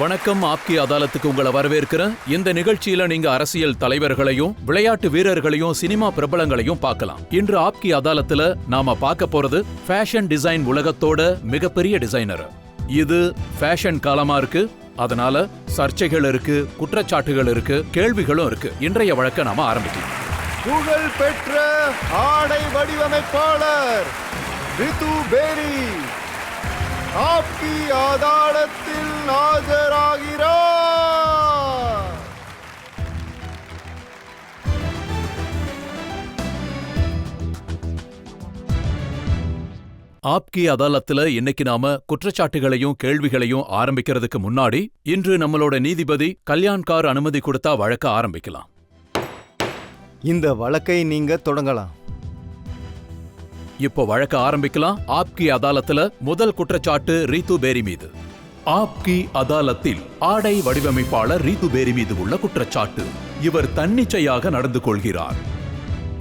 வணக்கம். ஆப்கி அதாலத்துக்கு உங்களை வரவேற்கிறேன். இந்த நிகழ்ச்சியில நீங்க அரசியல் தலைவர்களையும் விளையாட்டு வீரர்களையும் சினிமா பிரபலங்களையும் பார்க்கலாம். இன்று ஆப்கி அதாலத்துல நாம பார்க்க போறது ஃபேஷன் டிசைன் உலகத்தோட மிகப்பெரிய டிசைனர். இது ஃபேஷன் காலமா இருக்கு, அதனால சர்ச்சைகள் இருக்கு, குற்றச்சாட்டுகள் இருக்கு, கேள்விகளும் இருக்கு. இன்றைய வழக்க நாம ஆரம்பிக்கலாம். புகழ் பெற்ற ஆடை வடிவமைப்பாளர் ரித்து பேரி ஆப்கி அதாலத்தில் ஆஜராகிறார். ஆப்கி அதாலத்துல இன்னைக்கு நாம குற்றச்சாட்டுகளையும் கேள்விகளையும் ஆரம்பிக்கிறதுக்கு முன்னாடி இன்று நம்மளோட நீதிபதி கல்யாண்கார் அனுமதி கொடுத்தா வழக்க ஆரம்பிக்கலாம். இந்த வழக்கை நீங்க தொடங்கலாம். இப்போ வழக்க ஆரம்பிக்கலாம். ஆப்கி அதாலத்துல முதல் குற்றச்சாட்டு ரீத்து பேரி மீது. ஆப்கி அதாலத்தில் ஆடை வடிவமைப்பாளர் ரீத்து பேரி மீது உள்ள குற்றச்சாட்டு, இவர் தன்னிச்சையாக நடந்து கொள்கிறார்.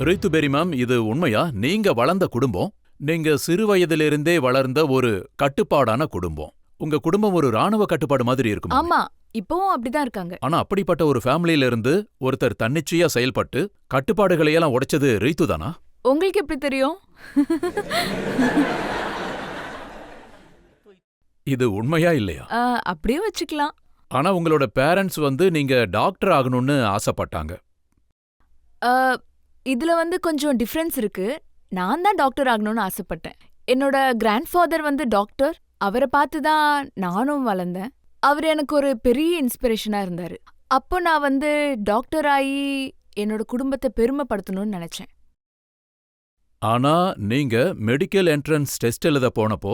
ரீத்து பேரி மேம், இது உண்மையா? நீங்க வளர்ந்த குடும்பம், நீங்க சிறு வயதிலிருந்தே வளர்ந்த ஒரு கட்டுப்பாடான குடும்பம். உங்க குடும்பம் ஒரு ராணுவ கட்டுப்பாடு மாதிரி இருக்கும். ஆமா, இப்பவும் அப்படிதான் இருக்காங்க. ஆனா அப்படிப்பட்ட ஒரு ஃபேமிலியில இருந்து ஒருத்தர் தன்னிச்சையா செயல்பட்டு கட்டுப்பாடுகளை எல்லாம் உடைச்சது ரீத்து தானா? உங்களுக்கு எப்படி தெரியும்? இது உண்மையா இல்லையா? அப்படியே வச்சுக்கலாம். ஆனா உங்களோட பேரண்ட்ஸ் நீங்க டாக்டர் ஆகணும்னு ஆசைப்பட்டாங்க. இதுல கொஞ்சம் டிஃபரன்ஸ் இருக்கு. நான் தான் டாக்டர் ஆகணும்னு ஆசைப்பட்டேன். என்னோட கிராண்ட்ஃபாதர் டாக்டர். அவரை பார்த்து தான் நானும் வளர்ந்தேன். அவர் எனக்கு ஒரு பெரிய இன்ஸ்பிரேஷனா இருந்தாரு. அப்போ நான் டாக்டர் ஆகி என்னோட குடும்பத்தை பெருமைப்படுத்தணும்னு நினைச்சேன். ஆனா நீங்க மெடிக்கல் என்ட்ரன்ஸ் டெஸ்ட் எழுத போனப்போ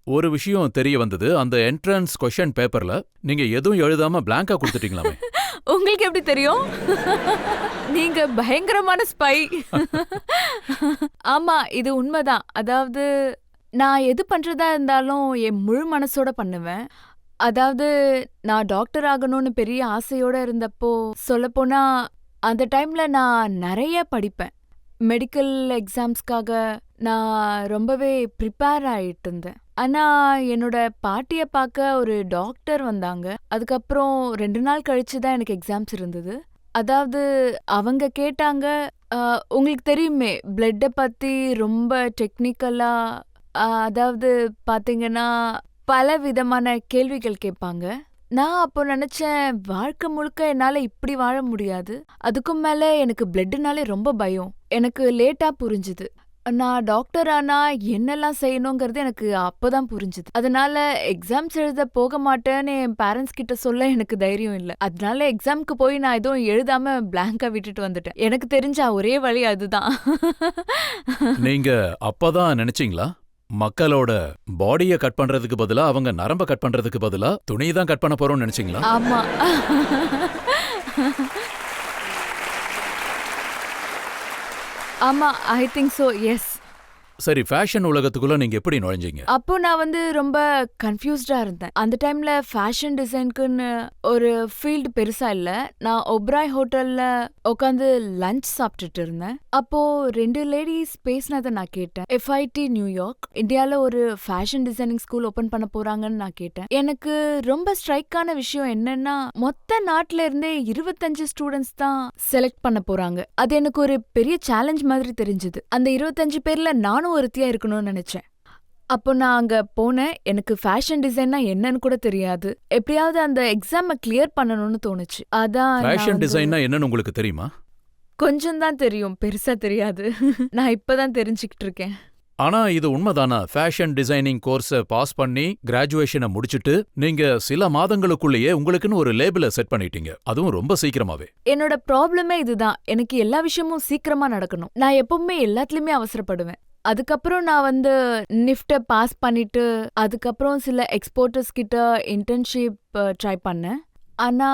ஒரு விஷயம் தெரிய வந்தது. அந்த என்ட்ரன்ஸ் கொஸ்டின் பேப்பர்ல நீங்க எதுவும் எழுதாம பிளாங்கா கொடுத்துட்டீங்களாமே. உங்களுக்கு எப்படி தெரியும்? நீங்க பயங்கரமான ஸ்பை. ஆமா, இது உண்மைதான். அதாவது நான் எது பண்றதா இருந்தாலும் என் முழு மனசோட பண்ணுவேன். அதாவது நான் டாக்டர் ஆகணும்னு பெரிய ஆசையோட இருந்தப்போ, சொல்லப்போனா அந்த டைம்ல நான் நிறைய படிப்பேன். மெடிக்கல் எக்ஸாம்ஸ்க்காக நான் ரொம்பவே ப்ரிப்பேர் ஆயிட்டு இருந்தேன். ஆனா என்னோட பாட்டிய பார்க்க ஒரு டாக்டர் வந்தாங்க. அதுக்கப்புறம் 2 நாள் கழிச்சு தான் எனக்கு எக்ஸாம்ஸ் இருந்தது. அதாவது அவங்க கேட்டாங்க, உங்களுக்கு தெரியுமே பிளட்டை பத்தி ரொம்ப டெக்னிக்கலா, அதாவது பாத்தீங்கன்னா பல விதமான கேள்விகள் கேட்பாங்க. நான் அப்போ நினைச்சேன், வாழ்க்கை முழுக்க என்னால இப்படி வாழ முடியாது. அதுக்கும் மேல எனக்கு பிளட்னாலே ரொம்ப பயம். எனக்கு லேட்டா புரிஞ்சுது. நான் டாக்டர் ஆனா என்னெல்லாம் செய்யணுங்கிறது எனக்கு அப்பதான் புரிஞ்சுது. அதனால எக்ஸாம்ஸ் எழுத போக மாட்டேன்னு என் பேரண்ட்ஸ் கிட்ட சொல்ல எனக்கு தைரியம் இல்லை. அதனால எக்ஸாம்க்கு போய் நான் எதுவும் எழுதாம பிளாங்கா விட்டுட்டு வந்துட்டேன். எனக்கு தெரிஞ்ச ஒரே வழி அதுதான். நீங்க அப்பதான் நினைச்சீங்களா, மக்களோட பாடிய கட் பண்றதுக்கு பதிலா அவங்க நரம்ப கட் பண்றதுக்கு பதிலா துணி தான் கட் பண்ண போறோம்னு நினைச்சீங்களா? ஆமா. ஆமா, ஐ திங்க் சோ, எஸ். சரி, ஃபேஷன் உலகத்துக்குள்ள நீங்க எப்படி நுழைஞ்சீங்க? அப்போ நான் ரொம்ப கன்ஃபியூஸ்டா இருந்தேன். அந்த டைம்ல ஃபேஷன் டிசைனுக்குன்னு ஒரு ஃபீல்டு பெருசா இல்ல. நான் ஒப்ராய் ஹோட்டல்ல உட்காந்து லஞ்ச் சாப்பிட்டுட்டு இருந்தேன். அப்போ 2 லேடிஸ் பேசினதை நான் கேட்டேன். FIT நியூயார்க் இந்தியால ஒரு ஃபேஷன் டிசைனிங் ஸ்கூல் ஓபன் பண்ண போறாங்கன்னு நான் கேட்டேன். எனக்கு ரொம்ப ஸ்ட்ரைக்கான விஷயம் என்னன்னா, மொத்த நாட்டுல இருந்தே 25 ஸ்டூடெண்ட்ஸ் தான் செலக்ட் பண்ண போறாங்க. அது எனக்கு ஒரு பெரிய சேலஞ்ச் மாதிரி தெரிஞ்சது. அந்த 25 பேர்ல நானும் ஒருத்தியா இருக்கணும்னு நினைச்சேன். அப்போ நான் அங்க போனேன். எனக்கு ஃபேஷன் டிசைன்னா என்னன்னு கூட தெரியாது. எப்படியாவது அந்த எக்ஸாமை கிளியர் பண்ணணும்னு தோணுச்சு. அதான். ஃபேஷன் டிசைன்னா என்னன்னு உங்களுக்கு தெரியுமா? கொஞ்சம் தான் தெரியும், பெருசா தெரியாது. நான் இப்பதான் தெரிஞ்சுக்கிட்டு இருக்கேன். ஆனா இது உண்மைதானா? ஃபேஷன் டிசைனிங் கோர்ஸை பாஸ் பண்ணி கிராஜுவேஷனை முடிச்சிட்டு நீங்க சில மாதங்களுக்குள்ளேயே உங்களுக்குன்னு ஒரு லேபிளை செட் பண்ணிட்டீங்க, அதுவும் ரொம்ப சீக்கிரமாவே. என்னோட ப்ராப்ளமே இதுதான். எனக்கு எல்லா விஷயமும் சீக்கிரமா நடக்கணும். நான் எப்பவுமே எல்லாத்துலயுமே அவசரப்படுவேன். அதுக்கப்புறம் நான் நிஃப்ட பாஸ் பண்ணிட்டு அதுக்கப்புறம் சில எக்ஸ்போர்ட்டர்ஸ் கிட்ட இன்டர்ன்ஷிப் ட்ரை பண்ணேன். ஆனா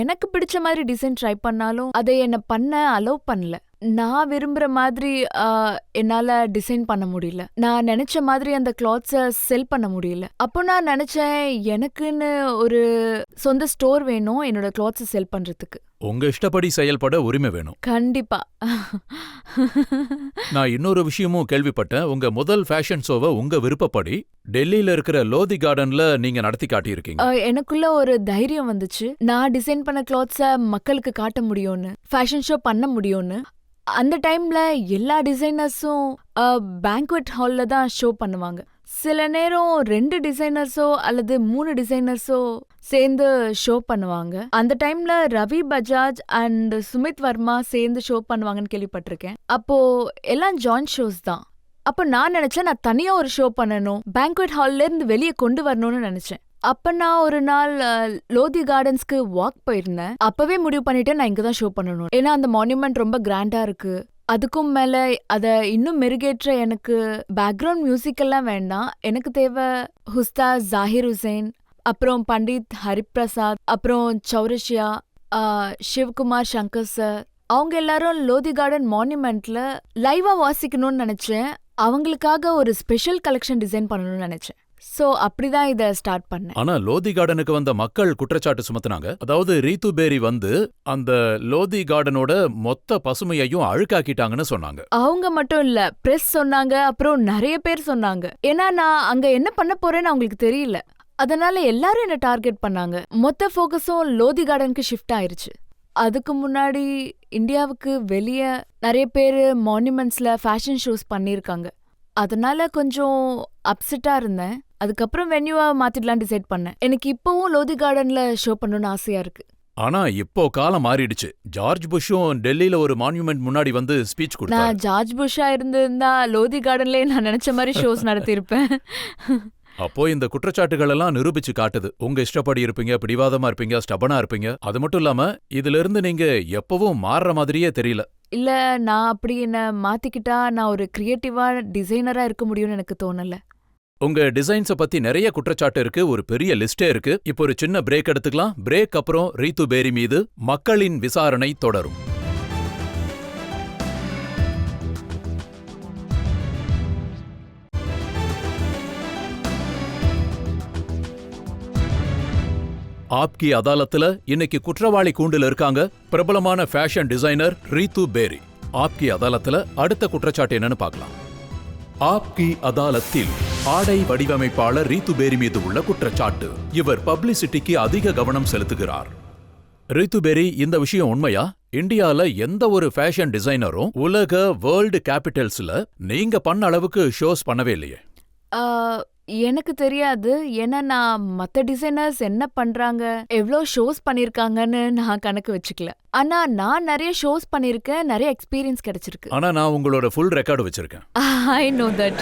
எனக்கு பிடிச்ச மாதிரி டிசைன் ட்ரை பண்ணாலும் அதை என்ன பண்ண அலோவ் பண்ணல. நான் விரும்புற மாதிரி என்னால டிசைன் பண்ண முடியல. நான் நினைச்ச மாதிரி அந்த கிளாத்ஸை செல் பண்ண முடியல. அப்போ நான் நினைச்சேன், எனக்குன்னு ஒரு சொந்த ஸ்டோர் வேணும் என்னோட கிளாத்ஸை செல் பண்றதுக்கு. உங்க இஷ்டப்படி செயல்பட உரிமை வேணும். கண்டிப்பா. நான் இன்னொரு விஷயமும் கேள்விப்பட்டேன். உங்க முதல் ஃபேஷன் ஷோவை உங்க விருப்பப்படி டெல்லியில இருக்கிற லோதி கார்டன்ல நீங்க நடத்தி காட்டியிருக்கீங்க. எனக்குள்ள ஒரு தைரியம் வந்துச்சு. நான் டிசைன் பண்ண கிளாத்ஸ மக்களுக்கு காட்ட முடியும்னு, ஃபேஷன் ஷோ பண்ண முடியும்னு. அந்த டைம்ல எல்லா டிசைனர்ஸும் பேங்க்வெட் ஹால்ல தான் ஷோ பண்ணுவாங்க. சில நேரம் 2 டிசைனர்ஸோ அல்லது 3 டிசைனர்ஸோ சேர்ந்து ஷோ பண்ணுவாங்க. அந்த டைம்ல ரவி பஜாஜ் அண்ட் சுமித் வர்மா சேர்ந்து ஷோ பண்ணுவாங்கன்னு கேள்விப்பட்டிருக்கேன். அப்போ எல்லாம் ஜாயிண்ட் ஷோஸ் தான். அப்ப நான் நினைச்சேன் நான் தனியா ஒரு ஷோ பண்ணணும், பேங்க்வெட் ஹால்ல இருந்து வெளியே கொண்டு வரணும்னு நினைச்சேன். அப்ப நான் ஒரு நாள் லோதி கார்டன்ஸ்க்கு வாக் போயிருந்தேன். அப்பவே முடிவு பண்ணிட்டு நான் இங்கதான் ஷோ பண்ணணும். ஏன்னா அந்த மான்யூமெண்ட் ரொம்ப கிராண்டா இருக்கு. அதுக்கும் மேல அத இன்னும் மெருகேற்ற எனக்கு பேக்ரவுண்ட் மியூசிக் எல்லாம் வேண்டாம். எனக்கு தேவை உஸ்தாத் ஜாகிர் ஹுசைன், அப்புறம் பண்டித் ஹரிபிரசாத், அப்புறம் சௌரஷ்யா, சிவகுமார் சங்கர் சார், அவங்க எல்லாரும் லோதி கார்டன் மான்யூமெண்ட்ல லைவா வாசிக்கணும்னு நினைச்சேன். அவங்களுக்காக ஒரு ஸ்பெஷல் கலெக்ஷன் டிசைன் பண்ணணும்னு நினைச்சேன். சோ அப்படிதான் இத ஸ்டார்ட் பண்ணேன். ஆனா லோதி கார்டனுக்கு வந்த மக்கள் குற்றச்சாட்டு சுமத்துனாங்க. அதாவது ரீத்து பேரி வந்து அந்த லோதி கார்டனோட மொத்த பசுமையையும் அழுக்காக்கிட்டாங்கன்னு சொன்னாங்க. அவங்க மட்டும் இல்ல, பிரஸ் சொன்னாங்க, அப்புறம் நிறைய பேர் சொன்னாங்க. ஏன்னா நான் அங்க என்ன பண்ண போறேன்னு அவங்களுக்கு தெரியல. அதனால எல்லாரும் என்ன டார்கெட் பண்ணாங்க. மொத்த ஃபோக்கஸும் லோதி கார்டனுக்கு ஷிஃப்ட் ஆயிருச்சு. அதுக்கு முன்னாடி இந்தியாவுக்கு வெளியே நிறைய பேர் மான்யூமெண்ட்ஸ்ல ஃபேஷன் ஷோஸ் பண்ணியிருக்காங்க. அதனால கொஞ்சம் அப்செட்டா இருந்தேன். அதுக்கப்புறம் வென்யூவா மாத்திடலாம் டிசைட் பண்ணேன். எனக்கு இப்பவும் லோதி கார்டன்ல ஷோ பண்ணணும்னு ஆசையா இருக்கு. ஆனா இப்போ காலம் மாறிடுச்சு. ஜார்ஜ் புஷும் டெல்லியில ஒரு மான்யூமெண்ட் முன்னாடி வந்து ஸ்பீச் கொடுத்தாரு. நான் ஜார்ஜ் புஷா இருந்திருந்தா லோதி கார்டன்லயே நான் நினைச்ச மாதிரி ஷோஸ் நடத்தியிருப்பேன். அப்போ இந்த குற்றச்சாட்டுகள் எல்லாம் நிரூபிச்சு காட்டுது. உங்க இஷ்டப்படி இருப்பீங்க, பிடிவாதமா இருப்பீங்க, ஸ்டபனா இருப்பீங்க. அது மட்டும் இல்லாம இதுல இருந்து நீங்க எப்பவும் மாறுற மாதிரியே தெரியல. இல்ல, நான் அப்படி என்ன மாத்திக்கிட்டா நான் ஒரு கிரியேட்டிவா டிசைனரா இருக்க முடியும்னு எனக்கு தோணல. உங்க டிசைன்ஸ பத்தி நிறைய குற்றச்சாட்டு இருக்கு. ஒரு பெரிய லிஸ்டே இருக்கு. இப்போ ஒரு சின்ன பிரேக் எடுத்துக்கலாம். பிரேக் அப்புறம் ரீத்து பேரி மீது மக்களின் விசாரணை தொடரும். ஆப்கி அதாலத்துல இன்னைக்கு குற்றவாளி கூண்டுல இருக்காங்க பிரபலமான ஃபேஷன் டிசைனர் ரீத்து பேரி. ஆப்கி அதாலத்துல அடுத்த குற்றச்சாட்டு என்னன்னு பார்க்கலாம். ஆப்கி அதாலத்தில் ஆடை வடிவமைப்பாளர் ரீத்து பேரி மீது உள்ள குற்றச்சாட்டு. இவர் பப்ளிசிட்டிக்கு அதிக கவனம் செலுத்துகிறார். ரீத்து பேரி, இந்த விஷயம் உண்மையா? இந்தியால எந்த ஒரு ஃபேஷன் டிசைனரும் உலக வேர்ல்டு கேபிட்டல்ஸ்ல நீங்க பண்ண அளவுக்கு ஷோஸ் பண்ணவே இல்லையே. எனக்கு தெரியாது. ஏன்னா நான் மத்த டிசைனர்ஸ் என்ன பண்றாங்க, எவ்வளோ ஷோஸ் பண்ணிருக்காங்கன்னு நான் கணக்கு வச்சுக்கல. ஆனா நான் நிறைய ஷோஸ் பண்ணிருக்கேன், நிறைய எக்ஸ்பீரியன்ஸ் கிடைச்சிருக்கு. ஆனா நான் உங்களோட ஃபுல் ரெக்கார்டு வச்சிருக்கேன். I know that.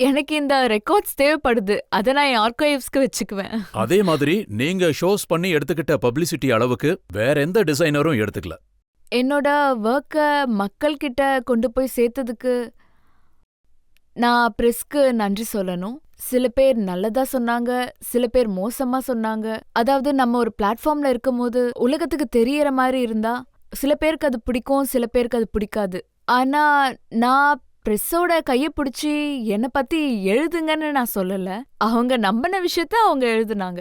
எனக்கு இந்த ரெக்கார்ட்ஸ் தேவைப்படுது. அதை நான் என் ஆர்கைவ்ஸ்க்கு வச்சுக்குவேன். அதே மாதிரி நீங்க ஷோஸ் பண்ணி எடுத்துக்கிட்ட பப்ளிசிட்டி அளவுக்கு வேற எந்த டிசைனரும் எடுத்துக்கல. என்னோட ஒர்க்கை மக்கள் கிட்ட கொண்டு போய் சேர்த்ததுக்கு நான் பிரஸ்க்கு நன்றி சொல்லணும். சில பேர் நல்லதா சொன்னாங்க, சில பேர் மோசமா சொன்னாங்க. அதாவது நம்ம ஒரு பிளாட்ஃபார்ம்ல இருக்கும்போது உலகத்துக்கு தெரியற மாதிரி இருந்தா சில பேருக்கு அது பிடிக்கும், சில பேருக்கு அது பிடிக்காது. ஆனா நான் பிரஸ்ஸோட கையை பிடிச்சி என்னை பத்தி எழுதுங்கன்னு நான் சொல்லல. அவங்க நம்பின விஷயத்த அவங்க எழுதுனாங்க.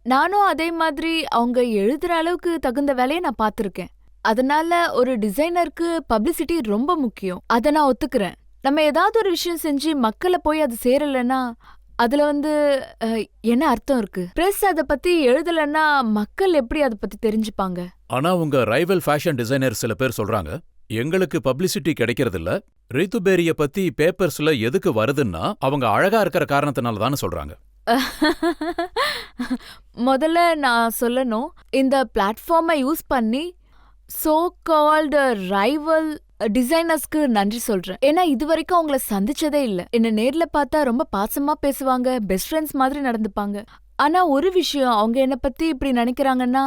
நானும் அதே மாதிரி அவங்க எழுதுற அளவுக்கு தகுந்த வேலையை நான் பார்த்துருக்கேன். அதனால ஒரு டிசைனருக்கு பப்ளிசிட்டி ரொம்ப முக்கியம். அதை நான் ஒத்துக்கிறேன். நம்ம ஏதாவது ஒரு விஷயம் செஞ்சு மக்களை போய் அது சேரலன்னா அதுல என்ன அர்த்தம் இருக்கு? பிரஸ் அதை பத்தி எழுதலன்னா மக்கள் எப்படி அதை பத்தி தெரிஞ்சுப்பாங்க? ஆனா உங்க ரைவல் ஃபேஷன் டிசைனர் சில பேர் சொல்றாங்க, எங்களுக்கு பப்ளிசிட்டி கிடைக்கிறதில்ல, ரீத்து பேரிய பத்தி பேப்பர்ஸ்ல எதுக்கு வருதுன்னா அவங்க அழகா இருக்கிற காரணத்தினால தான் சொல்றாங்க. முதல்ல நான் சொல்லணும், இந்த பிளாட்ஃபார்மை யூஸ் பண்ணி சோ கால்டு ரைவல் டிசைனர்ஸ்க்கு நன்றி சொல்றேன். ஏன்னா இது வரைக்கும் அவங்கள சந்திச்சதே இல்ல. என்ன நேர்ல பார்த்தா ரொம்ப பாசமா பேசுவாங்க, பெஸ்ட் ஃப்ரெண்ட்ஸ் மாதிரி நடந்துப்பாங்க. ஆனா ஒரு விஷயம், அவங்க என்ன பத்தி இப்படி நினைக்கிறாங்கன்னா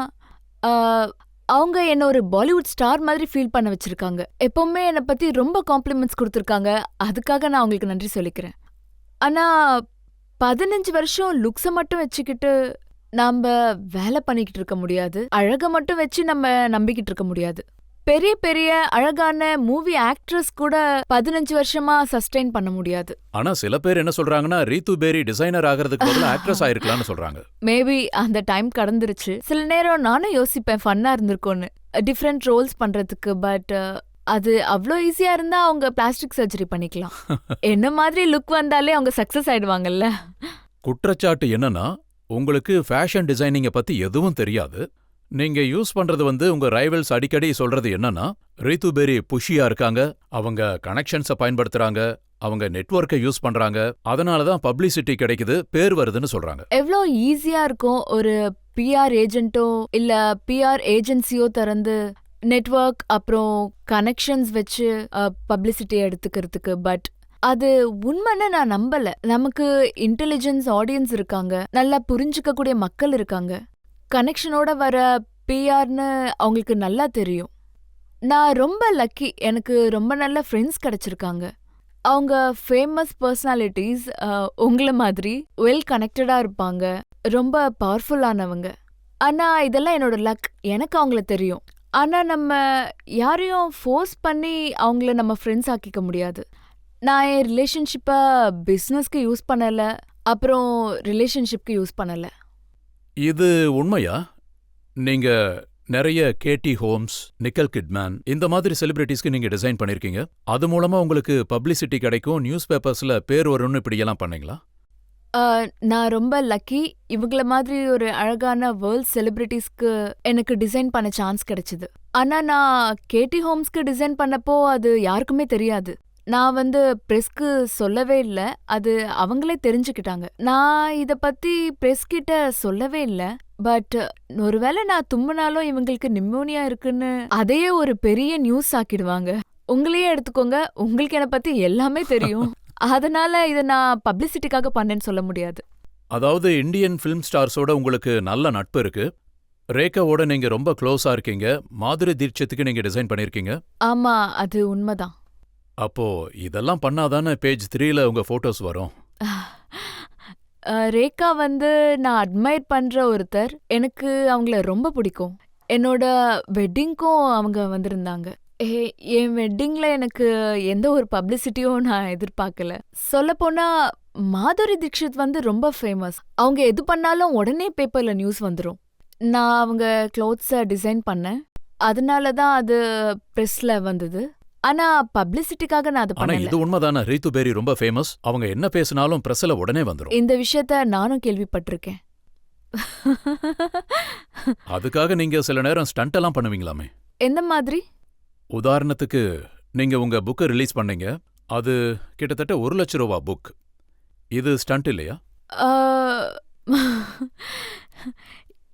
அவங்க என்ன ஒரு பாலிவுட் ஸ்டார் மாதிரி ஃபீல் பண்ண வச்சிருக்காங்க. எப்பவுமே என்னை பத்தி ரொம்ப காம்ப்ளிமெண்ட்ஸ் கொடுத்துருக்காங்க. அதுக்காக நான் அவங்களுக்கு நன்றி சொல்லிக்கிறேன். ஆனா 15 வருஷம் லுக்ஸை மட்டும் வச்சுக்கிட்டு நாம வேலை பண்ணிக்கிட்டு இருக்க முடியாது. அழக மட்டும் வச்சு நம்ம நம்பிக்கிட்டு இருக்க முடியாது. பெரிய பெரிய அழகான மூவி ஆக்ட்ரஸ் கூட 15 வருஷமா சஸ்டெயின் பண்ண முடியாது. ஆனா சில பேர் என்ன சொல்றாங்கன்னா ரீத்து பேரி டிசைனர் ஆகிறதுக்கு பதிலா ஆக்ட்ரஸ் ஆயிருக்கலாம்னு சொல்றாங்க. மேபி அந்த டைம் கடந்துருச்சு. சில நேரம் நானும் யோசிப்பேன் ஃபன்னா இருந்திருக்கும்னு டிஃப்ரெண்ட் ரோல்ஸ் பண்றதுக்கு. பட் அது அவ்வளோ ஈஸியா இருந்தா அவங்க பிளாஸ்டிக் சர்ஜரி பண்ணிக்கலாம். என்ன மாதிரி லுக் வந்தாலே அவங்க சக்சஸ் ஆயிடுவாங்கல்ல. குற்றச்சாட்டு என்னன்னா உங்களுக்கு ஃபேஷன் டிசைனிங்க பத்தி எதுவும் தெரியாது. நீங்க யூஸ் பண்றது உங்க ரைவல்ஸ் அடிக்கடி சொல்றது என்னன்னா ரீத்து பேரி புஷியா இருக்காங்க, அவங்க கனெக்ஷன்ஸை பயன்படுத்துறாங்க, அவங்க நெட்வொர்க்கை யூஸ் பண்றாங்க, அதனாலதான் பப்ளிசிட்டி கிடைக்குது, பேர் வருதுன்னு சொல்றாங்க. எவ்வளோ ஈஸியா இருக்கும் ஒரு பிஆர் ஏஜென்ட்டோ இல்ல பிஆர் ஏஜென்சியோ திறந்து நெட்வொர்க் அப்புறம் கனெக்ஷன்ஸ் வச்சு பப்ளிசிட்டி எடுத்துக்கிறதுக்கு. பட் அது உண்மைன்னு நான் நம்பல. நமக்கு இன்டெலிஜென்ஸ் ஆடியன்ஸ் இருக்காங்க, நல்லா புரிஞ்சுக்க கூடிய மக்கள் இருக்காங்க, கனெக்ஷனோட வர பிஆர்னு அவங்களுக்கு நல்லா தெரியும். நான் ரொம்ப லக்கி, எனக்கு ரொம்ப நல்ல ஃப்ரெண்ட்ஸ் கிடைச்சிருக்காங்க. அவங்க ஃபேமஸ் பர்சனாலிட்டிஸ், உங்கள மாதிரி வெல் கனெக்டடா இருப்பாங்க, ரொம்ப பவர்ஃபுல்லானவங்க. ஆனா இதெல்லாம் என்னோட லக், எனக்கு அவங்கள தெரியும். ஆனா நம்ம யாரையும் ஃபோர்ஸ் பண்ணி அவங்கள நம்ம ஃப்ரெண்ட்ஸ் ஆக்கிக்க முடியாது. நான் என் ரிலேஷன்ஷிப்பை பிஸ்னஸ்க்கு யூஸ் பண்ணல, அப்புறம் ரிலேஷன்ஷிப்க்கு யூஸ் பண்ணல. இது உண்மையா? நீங்க நிறைய கேட்டி ஹோம்ஸ், நிக்கல் கிட்மேன் இந்த மாதிரி செலிபிரிட்டிஸ்க்கு நீங்க டிசைன் பண்ணிருக்கீங்க. அது மூலமா உங்களுக்கு பப்ளிசிட்டி கிடைக்கும், நியூஸ் பேப்பர்ஸ்ல பேர் வரும்னு இப்படியெல்லாம் பண்ணீங்களா? நான் ரொம்ப லக்கி. இவங்கள மாதிரி ஒரு அழகான வேர்ல்ட் செலிபிரிட்டிஸ்க்கு எனக்கு டிசைன் பண்ண சான்ஸ் கிடைச்சது. ஆனா நான் கேட்டி ஹோம்ஸ்க்கு டிசைன் பண்ணப்போ அது யாருக்குமே தெரியாது. நான் பிரஸ்க்கு சொல்லவே இல்ல, அது அவங்களே தெரிஞ்சுக்கிட்டாங்க. நான் இத பத்தி பிரஸ் கிட்ட சொல்லவே இல்ல. பட் ஒருவேளை நான் தும்முனாலும் இவங்களுக்கு நிமோனியா இருக்குன்னு அதையே ஒரு பெரிய நியூஸ் ஆக்கிடுவாங்க. உங்களையே எடுத்துக்கோங்க, உங்களுக்கு என்ன பத்தி எல்லாமே தெரியும். அதனால இத நான் பப்ளிசிட்டிக்காக பண்ணேன்னு சொல்ல முடியாது. அதாவது இந்தியன் ஃபிலிம் ஸ்டார்ஸோட உங்களுக்கு நல்ல நட்பு இருக்கு, ரேகாவோட நீங்க ரொம்ப க்ளோஸா இருக்கீங்க, மாதுரி தீட்சித்துக்கு நீங்க டிசைன் பண்ணிருக்கீங்க. ஆமா, அது உண்மைதான். அப்போ இதெல்லாம் பண்ணாதானே பேஜ் 3ல உங்க போட்டோஸ் வரும். ரேகா நான் அட்மையர் பண்ற ஒருத்தர். எனக்கு அவங்கள ரொம்ப பிடிக்கும். என்னோட வெட்டிங்க்கும் அவங்க வந்திருந்தாங்க. என் வெட்டிங்ல எனக்கு எந்த ஒரு பப்ளிசிட்டியும் நான் எதிர்பார்க்கல. சொல்லப்போனா மாதுரி தீக்ஷித் ரொம்ப ஃபேமஸ். அவங்க எது பண்ணாலும் உடனே பேப்பர்ல நியூஸ் வந்துரும். நான் அவங்க க்ளோத்ஸை டிசைன் பண்ணேன், அதனால தான் அது பிரஸ்ல வந்தது. ஆனா பப்ளிசிட்டிக்காக நான் அது ஆனா பண்ணல. இது உண்மைதானே, ரீத்து பேரி ரொம்ப ஃபேமஸ், அவங்க என்ன பேசினாலும் பிரஸ்ல உடனே வந்துரும். இந்த விஷயத்த நானும் கேள்விப்பட்டிருக்கேன். அதுக்காக நீங்க சில நேரம் ஸ்டண்ட் எல்லாம் பண்ணுவீங்களாமே? எந்த மாதிரி? உதாரணத்துக்கு நீங்க உங்க புக்கை ரிலீஸ் பண்ணீங்க, அது கிட்டத்தட்ட 1 லட்சம் ரூபா புக். இது ஸ்டண்ட் இல்லையா?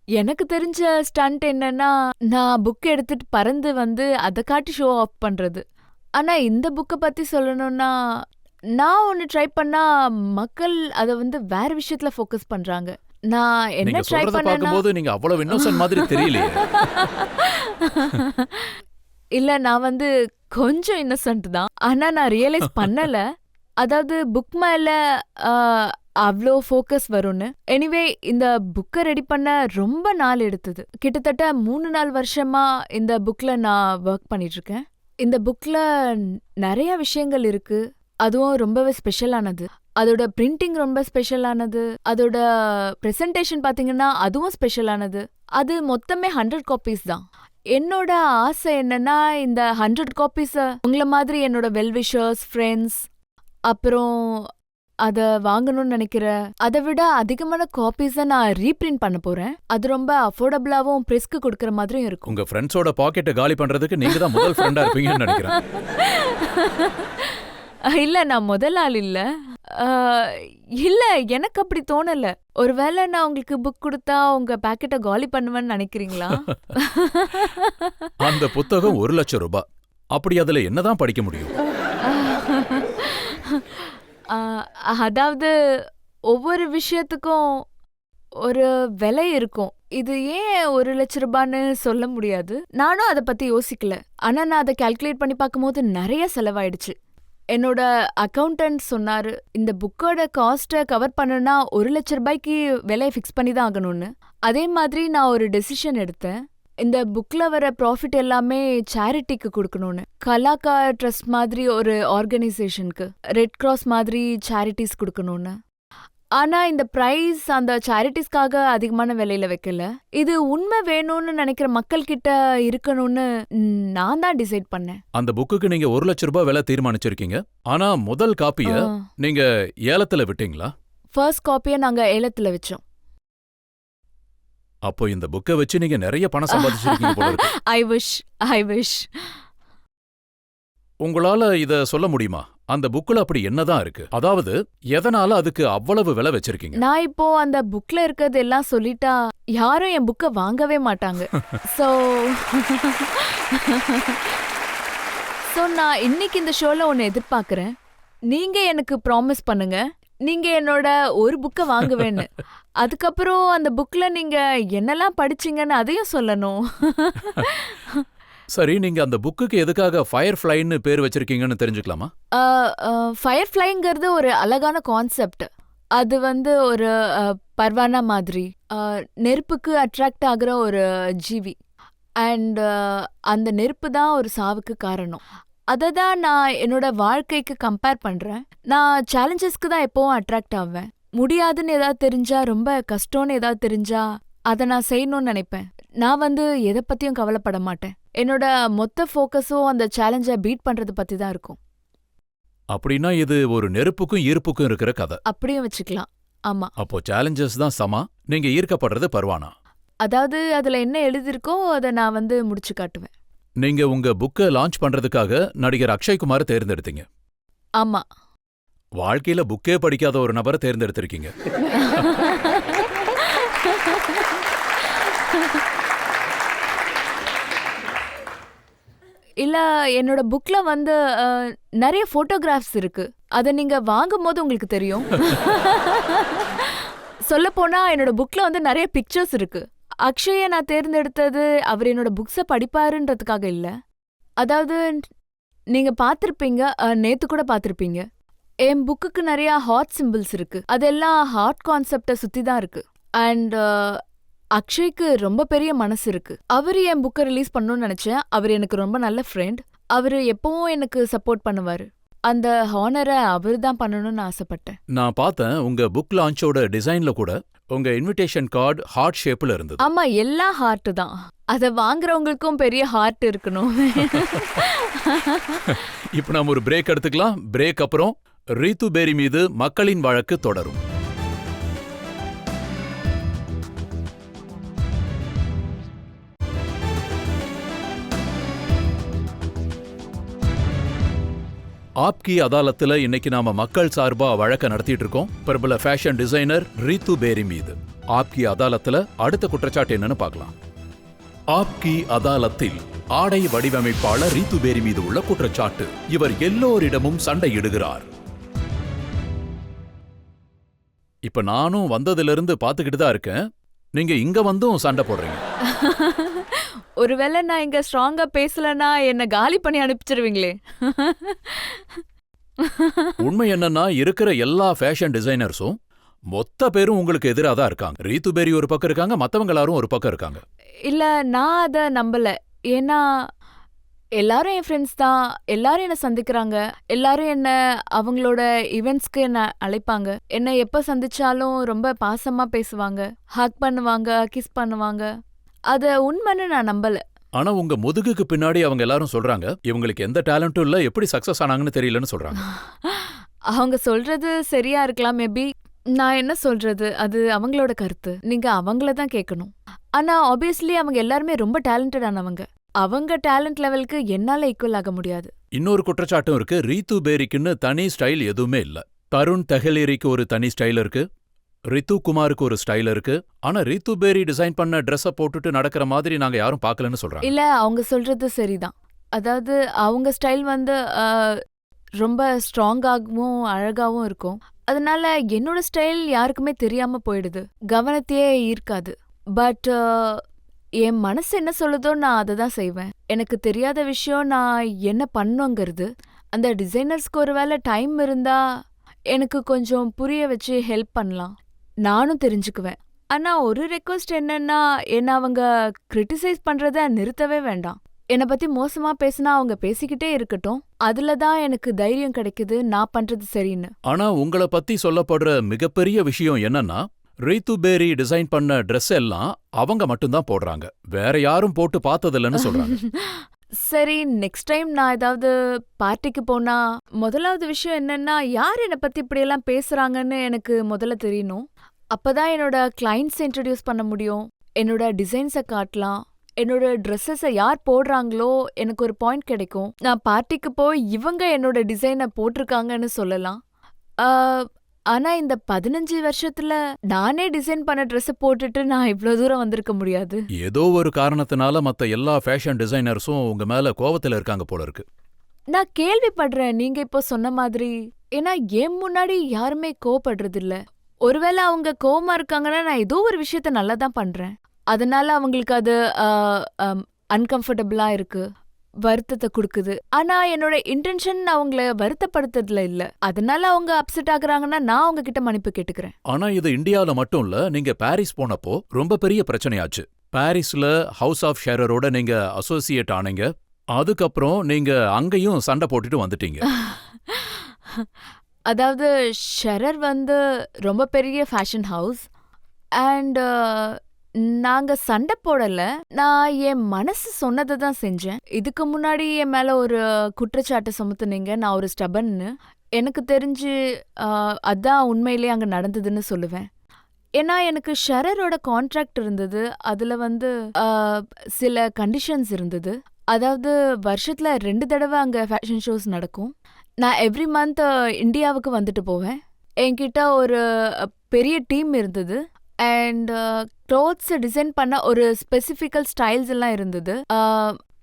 எனக்கு தெரிஞ்ச ஸ்டண்ட் என்னன்னா, நான் புக் எடுத்துட்டு பறந்து அதை காட்டி ஷோ ஆஃப் பண்றது. ஆனா இந்த புக்கை பத்தி சொல்லணும்னா, நான் ஒன்னு ட்ரை பண்ணா மக்கள் அதை வேற விஷயத்துல ஃபோக்கஸ் பண்றாங்க. நான் என்ன நீங்க ட்ரை சொல்றத பண்ணேன்னா, பார்க்கும்போது நீங்க அவ்வளவு இன்னோசன்ட் மாதிரி தெரியலையே. இல்ல நான் கொஞ்சம் இன்னசென்ட் தான். ஆனா நான் ரியலைஸ் பண்ணல, அதாவது புக் மேல அவ்வளோ ஃபோக்கஸ் வரும்னு. எனிவே இந்த புக்கை ரெடி பண்ண ரொம்ப நாள் எடுத்தது. கிட்டத்தட்ட 3-4 வருஷமா இந்த புக்ல நான் ஒர்க் பண்ணிட்டு இருக்கேன். இந்த புக்ல நிறைய விஷயங்கள் இருக்கு, அதுவும் ரொம்பவே ஸ்பெஷலானது. அதோட பிரிண்டிங் ரொம்ப ஸ்பெஷலானது, அதோட பிரசன்டேஷன் பாத்தீங்கன்னா அதுவும் ஸ்பெஷலானது. அது மொத்தமே 100 காப்பீஸ் தான். என்னோட ஆசை என்னன்னா, இந்த 100 காப்பீஸ உங்கள மாதிரி என்னோட வெல்விஷர்ஸ், ஃப்ரெண்ட்ஸ், அப்புறம் அத வாங்கணும்னு நினைக்கிற அதை விட அதிகமான காப்பீஸை நான் ரீப்ரிண்ட் பண்ண போறேன். அது ரொம்ப அஃபோர்டபுளாவும் பிரெஸ்க்கு கொடுக்கற மாதிரியும் இருக்கும். உங்க ஃப்ரெண்ட்ஸோட பாக்கெட்டை காலி பண்றதுக்கு நீங்க தான் முதல் ஃப்ரெண்டா இருப்பீங்கன்னு நினைக்கிறேன். இல்ல, நான் முதல் ஆள் இல்ல. இல்ல, எனக்கு அப்படி தோணல. ஒருவேளை நான் உங்களுக்கு புக் கொடுத்தா உங்க பாக்கெட்டை காலி பண்ணுவேன்னு நினைக்கிறீங்களா? அந்த புத்தகம் 1 லட்சம் ரூபாய். அப்படி அதுல என்னதான் படிக்க முடியும்? அதாவது ஒவ்வொரு விஷயத்துக்கும் ஒரு விலை இருக்கும். இது ஏன் 1 லட்சம் ரூபான்னு சொல்ல முடியாது. நானும் அதை பத்தி யோசிக்கல. ஆனா நான் அதை கால்குலேட் பண்ணி பார்க்கும்போது நிறைய செலவாயிடுச்சு. என்னோட அக்கௌண்டன்ட் சொன்னாரு, இந்த புக்கோட காஸ்ட்டை கவர் பண்ணனா 1 லட்சம் ரூபாய்க்கு விலையை ஃபிக்ஸ் பண்ணி தான் ஆகணும்னு. அதே மாதிரி நான் ஒரு டெசிஷன் எடுத்தேன். இந்த புக்ல வர ப்ராஃபிட் எல்லாமே சேரிட்டிக்கு கொடுக்கணும்னு. கலாக்கா ட்ரஸ்ட் மாதிரி ஒரு ஆர்கனைசேஷனுக்கு, ரெட் கிராஸ் மாதிரி சேரிட்டிஸ் கொடுக்கணும்னு. ஆனா இந்த பிரைஸ் அந்த சேரிட்டிஸ்க்காக அதிகமான விலையில வைக்கல. இது உண்மை வேணும்னு நினைக்கிற மக்கள் கிட்ட இருக்கணும்னு நான் தான் டிசைட் பண்ணேன். அந்த புக்குக்கு நீங்க 1 லட்சம் ரூபாய் விலை தீர்மானிச்சிருக்கீங்க. ஆனா முதல் காப்பிய ஆ. நீங்க ஏலத்துல விட்டீங்களா? ஃபர்ஸ்ட் காப்பியை நாங்க ஏலத்துல வச்சோம். அப்போ இந்த புக்கை வச்சு நீங்க நிறைய பணம் சம்பாதிச்சிருக்கீங்க போல இருக்கு. I wish. உங்களால இத சொல்ல முடியுமா? அந்த புக்ல அப்படி என்னதான் இருக்கு? அதாவது எதனால அதுக்கு அவ்வளவு விலை வச்சிருக்கீங்க? நான் இப்போ அந்த புக்ல இருக்கிறது எல்லாம் சொல்லிட்டா யாரும் என் புக்கை வாங்கவே மாட்டாங்க. சோ நான் இன்னைக்கு இந்த ஷோல ஒன்னு எதிர்பார்க்கறேன். நீங்க எனக்கு ப்ராமிஸ் பண்ணுங்க, நீங்க என்னோட ஒரு புக்கை வாங்குவேன்னு. அதுக்கப்புறம் அந்த புக்ல நீங்க என்னெல்லாம் படிச்சீங்கன்னு அதையும் சொல்லணும். சரி, நீங்க அந்த புக்குக்கு எதுக்காக ஃபயர்ஃப்ளைன்னு பேர் வச்சிருக்கீங்கன்னு தெரிஞ்சுக்கலாமா? ஃபயர்ஃப்ளைங்கிறது ஒரு அழகான கான்செப்ட். அது ஒரு பர்வானா மாதிரி, நெருப்புக்கு அட்ராக்ட் ஆகுற ஒரு ஜீவி. அண்ட் அந்த நெருப்பு தான் ஒரு சாவுக்கு காரணம். அதை தான் நான் என்னோட வாழ்க்கைக்கு கம்பேர் பண்றேன். நான் சேலஞ்சஸ்க்கு தான் எப்பவும் அட்ராக்ட் ஆவேன். முடியாதுன்னு ஏதாவது தெரிஞ்சா, ரொம்ப கஷ்டம்னு ஏதாவது தெரிஞ்சா அதை நான் செய்யணும்னு நினைப்பேன். நான் எதை பத்தியும் கவலைப்பட மாட்டேன். என்னோட மொத்த ஃபோக்கஸும் அந்த சேலஞ்சை பீட் பண்றது பத்தி தான் இருக்கும். அப்படின்னா இது ஒரு நெருப்புக்கும் ஈர்ப்புக்கும் இருக்கிற கதை. அப்படியும் வச்சுக்கலாம். ஆமா. அப்போ சேலஞ்சஸ் தான் சமா, நீங்க ஈர்க்கப்படுறது பர்வானா. அதாவது அதுல என்ன எழுதிருக்கோ அதை நான் முடிச்சு காட்டுவேன். நீங்க உங்க புக்கை லான்ச் பண்றதுக்காக நடிகர் அக்ஷய்குமாரை தேர்ந்தெடுத்தீங்க. ஆமா. வாழ்க்கையில புக்கே படிக்காத ஒரு நபரை தேர்ந்தெடுத்திருக்கீங்க. இல்ல, என்னோட புக்ல நிறைய போட்டோகிராஃப்ஸ் இருக்கு. அதை நீங்க வாங்கும் போது உங்களுக்கு தெரியும். சொல்ல போனா என்னோட புக்ல நிறைய பிக்சர்ஸ் இருக்கு. அக்ஷய நான் தேர்ந்தெடுத்தது அவர் என்னோட புக்ஸ படிப்பாருன்றதுக்காக இல்ல. அதாவது நீங்க பாத்திருப்பீங்க, நேத்து கூட பாத்திருப்பீங்க, என் புக்குக்கு நிறைய ஹார்ட் சிம்பிள்ஸ் இருக்கு. அதெல்லாம் ஹார்ட் கான்செப்ட சுத்தி தான் இருக்கு. அண்ட் அக்ஷய்க்கு ரொம்ப பெரிய மனசு இருக்கு. அவரு என் புக்கை ரிலீஸ் பண்ணணும்னு நினைச்சேன். அவர் எனக்கு ரொம்ப நல்ல ஃப்ரெண்ட். அவரு எப்பவும் எனக்கு சப்போர்ட் பண்ணுவாரு. அந்த ஹானரை அவரு தான் பண்ணணும்னு ஆசைப்பட்டேன். நான் பார்த்தேன் உங்க புக் லான்ச்சோட டிசைன்ல கூட உங்க இன்விடேஷன் கார்டு ஹார்ட் ஷேப்ல இருந்தது. ஆமா, எல்லாம் ஹார்ட் தான். அத வாங்குறவங்களுக்கும் பெரிய ஹார்ட் இருக்கணும். இப்ப நாம ஒரு பிரேக் எடுத்துக்கலாம். பிரேக் அப்புறம் ரீத்து பேரி மீது மக்களின் வழக்கு தொடரும். ஆப்கி அதாலத்துல இன்னைக்கு நாம மக்கள் சார்பா வழக்க நடத்திட்டு இருக்கோம் பிரபல ஃபேஷன் டிசைனர் ரீத்து பேரி மீது. ஆப்கி அதாலத்துல அடுத்த குற்றச்சாட்டு என்னன்னு பார்க்கலாம். ஆப்கி அதாலத்தில் ஆடை வடிவமைப்பாளர் ரீத்து பேரி மீது உள்ள குற்றச்சாட்டு. இவர் எல்லோரிடமும் சண்டையிடுகிறார். இப்ப நானும் வந்ததிலிருந்து பாத்துக்கிட்டு தான் இருக்கேன். நீங்க இங்க வந்தும் சண்டை போடுறீங்க. ஒருவேளை நான் இங்க ஸ்ட்ராங்கா பேசலனா என்ன காலி பண்ணி அனுப்பிச்சிருவீங்களே. உண்மை என்னன்னா, இருக்கிற எல்லா ஃபேஷன் டிசைனர்ஸும் மொத்த பேரும் உங்களுக்கு எதிராக தான் இருக்காங்க. ரீத்து பேரி ஒரு பக்கம் இருக்காங்க, மத்தவங்க எல்லாரும் ஒரு பக்கம் இருக்காங்க. இல்ல, நான் அத நம்பல. ஏன்னா எல்லாரும் என் ஃப்ரெண்ட்ஸ் தான். எல்லாரும் என்ன சந்திக்கிறாங்க. எல்லாரும் என்ன அவங்களோட ஈவெண்ட்ஸ்க்கு என்ன அழைப்பாங்க. என்ன எப்ப சந்திச்சாலும் ரொம்ப பாசமா பேசுவாங்க, ஹக் பண்ணுவாங்க, கிஸ் பண்ணுவாங்க. அத உண்மைன்னு நான் நம்பல. ஆனா உங்க முதுகுக்கு பின்னாடி அவங்க எல்லாரும் சொல்றாங்க, இவங்களுக்கு எந்த டேலண்ட்டும் இல்ல, எப்படி சக்சஸ் ஆனாங்கன்னு தெரியலன்னு சொல்றாங்க. அவங்க சொல்றது சரியா இருக்கலாம் மேபி. நான் என்ன சொல்றது, அது அவங்களோட கருத்து. நீங்க அவங்கள தான் கேட்கணும். ஆனா ஆப்வியஸ்லி அவங்க எல்லாருமே ரொம்ப டேலண்டடானவங்க. அவங்க டேலண்ட் லெவலுக்கு என்னால ஈக்குவல் ஆக முடியாது. இன்னொரு குற்றச்சாட்டும் இருக்கு. ரீத்து பேரிக்குன்னு தனி ஸ்டைல் எதுவுமே இல்ல. தருண் தெஹலேரிக்கு ஒரு தனி ஸ்டைல் இருக்கு, ரித்து குமாருக்கு ஒரு ஸ்டைல் இருக்கு. ஆனா ரீத்து பேரி டிசைன் பண்ண ட்ரெஸ்ஸ போட்டுட்டு நடக்கிற மாதிரி நாங்க யாரும் பார்க்கலன்னு சொல்றாங்க. இல்ல, அவங்க சொல்றது சரிதான். அதாவது அவங்க ஸ்டைல் ரொம்ப ஸ்ட்ராங்காகவும் அழகாவும் இருக்கும். அதனால என்னோட ஸ்டைல் யாருக்குமே தெரியாம போயிடுது, கவனத்தையே ஈர்க்காது. பட் என் மனசு என்ன சொல்லுதோ நான் அதை தான் செய்வேன். எனக்கு தெரியாத விஷயம் நான் என்ன பண்ணுங்கிறது அந்த டிசைனர்ஸ்க்கு ஒருவேளை டைம் இருந்தா எனக்கு கொஞ்சம் புரிய வச்சு ஹெல்ப் பண்ணலாம். நானும் தெரிஞ்சுக்குவேன். ஆனா ஒரு ரெக்வஸ்ட் என்னன்னா, என்ன அவங்க கிரிட்டிசைஸ் பண்றத நிறுத்தவே வேண்டாம். என்னை பத்தி மோசமா பேசினா அவங்க பேசிக்கிட்டே இருக்கட்டும். அதுல தான் எனக்கு தைரியம் கிடைக்குது நான் பண்றது சரின்னு. ஆனா உங்கள பத்தி சொல்லப்படுற மிகப்பெரிய விஷயம் என்னன்னா, ரீத்து பேரி டிசைன் பண்ண Dress எல்லாம் அவங்க மட்டும்தான் போடுறாங்க. வேற யாரும் போட்டு பார்த்ததில்லன்னு சொல்றாங்க. சரி, நெக்ஸ்ட் டைம் நான் ஏதாவது பார்ட்டிக்கு போனா முதலாவது விஷயம் என்னன்னா, யார் என்னை பத்தி இப்படியெல்லாம் பேசுறாங்கன்னு எனக்கு முதல்ல தெரியணும். அப்பதான் என்னோட கிளைண்ட்ஸ் இன்ட்ரடியூஸ் பண்ண முடியும், என்னோட டிசைன்ஸை காட்டலாம், என்னோட ட்ரெஸ்ஸஸை யார் போடுறாங்களோ எனக்கு ஒரு பாயிண்ட் கிடைக்கும். நான் பார்ட்டிக்கு போய் இவங்க என்னோட டிசைனை போட்டிருக்காங்கன்னு சொல்லலாம். ஆனா இந்த 15 வருஷத்துல நானே டிசைன் பண்ண ட்ரெஸ்ஸை போட்டுட்டு நான் இவ்ளோ தூரம் வந்திருக்க முடியாது. ஏதோ ஒரு காரணத்தினால மத்த எல்லா ஃபேஷன் டிசைனர்ஸும் உங்க மேல கோவத்துல இருக்காங்க போல இருக்கு. நான் கேள்விப்படுறேன் நீங்க இப்போ சொன்ன மாதிரி. ஏன்னா என் முன்னாடி யாருமே கோவப்படுறது இல்ல. ஒருவேளை அவங்க கோவமா இருக்காங்கன்னா நான் ஏதோ ஒரு விஷயத்த நல்லா தான் பண்றேன். அதனால அவங்களுக்கு அது அன்கம்ஃபர்டபுளா இருக்கு, வருத்தத்தை கொடுக்குது. ஆனா என்னோட இன்டென்ஷன் அவங்கள வருத்தப்படுத்துறதுல இல்ல. அதனால அவங்க அப்செட் ஆகுறாங்கன்னா நான் அவங்க கிட்ட மன்னிப்பு கேட்டுக்கிறேன். ஆனா இது இந்தியால மட்டும் இல்ல, நீங்க பாரிஸ் போனப்போ ரொம்ப பெரிய பிரச்சனையாச்சு. பாரிஸ்ல ஹவுஸ் ஆஃப் ஷெரரோட நீங்க அசோசியேட் ஆனீங்க. அதுக்கப்புறம் நீங்க அங்கேயும் சண்டை போட்டுட்டு வந்துட்டீங்க. அதாவது ஷெரர் வந்து ரொம்ப பெரிய ஃபேஷன் ஹவுஸ். அண்ட் நாங்க சண்டை போடல. நான் என் மனசு சொன்னதை தான் செஞ்சேன். இதுக்கு முன்னாடி என் மேல ஒரு குற்றச்சாட்டு சுமத்துனீங்க, நான் ஒரு ஸ்டபன்னு. எனக்கு தெரிஞ்சு அதான் உண்மையிலேயே அங்க நடந்ததுன்னு சொல்லுவேன். ஏன்னா எனக்கு ஷெரரோட கான்ட்ராக்ட் இருந்தது. அதுல வந்து சில கண்டிஷன்ஸ் இருந்தது. அதாவது வருஷத்துல 2 தடவை அங்க ஃபேஷன் ஷோஸ் நடக்கும். நான் எவ்ரி மந்த் இந்தியாவுக்கு வந்துட்டு போவேன். என்கிட்ட ஒரு பெரிய டீம் இருந்தது. அண்ட் க்ளோத்ஸ் டிசைன் பண்ண ஒரு ஸ்பெசிஃபிக்கல் ஸ்டைல்ஸ் எல்லாம் இருந்தது.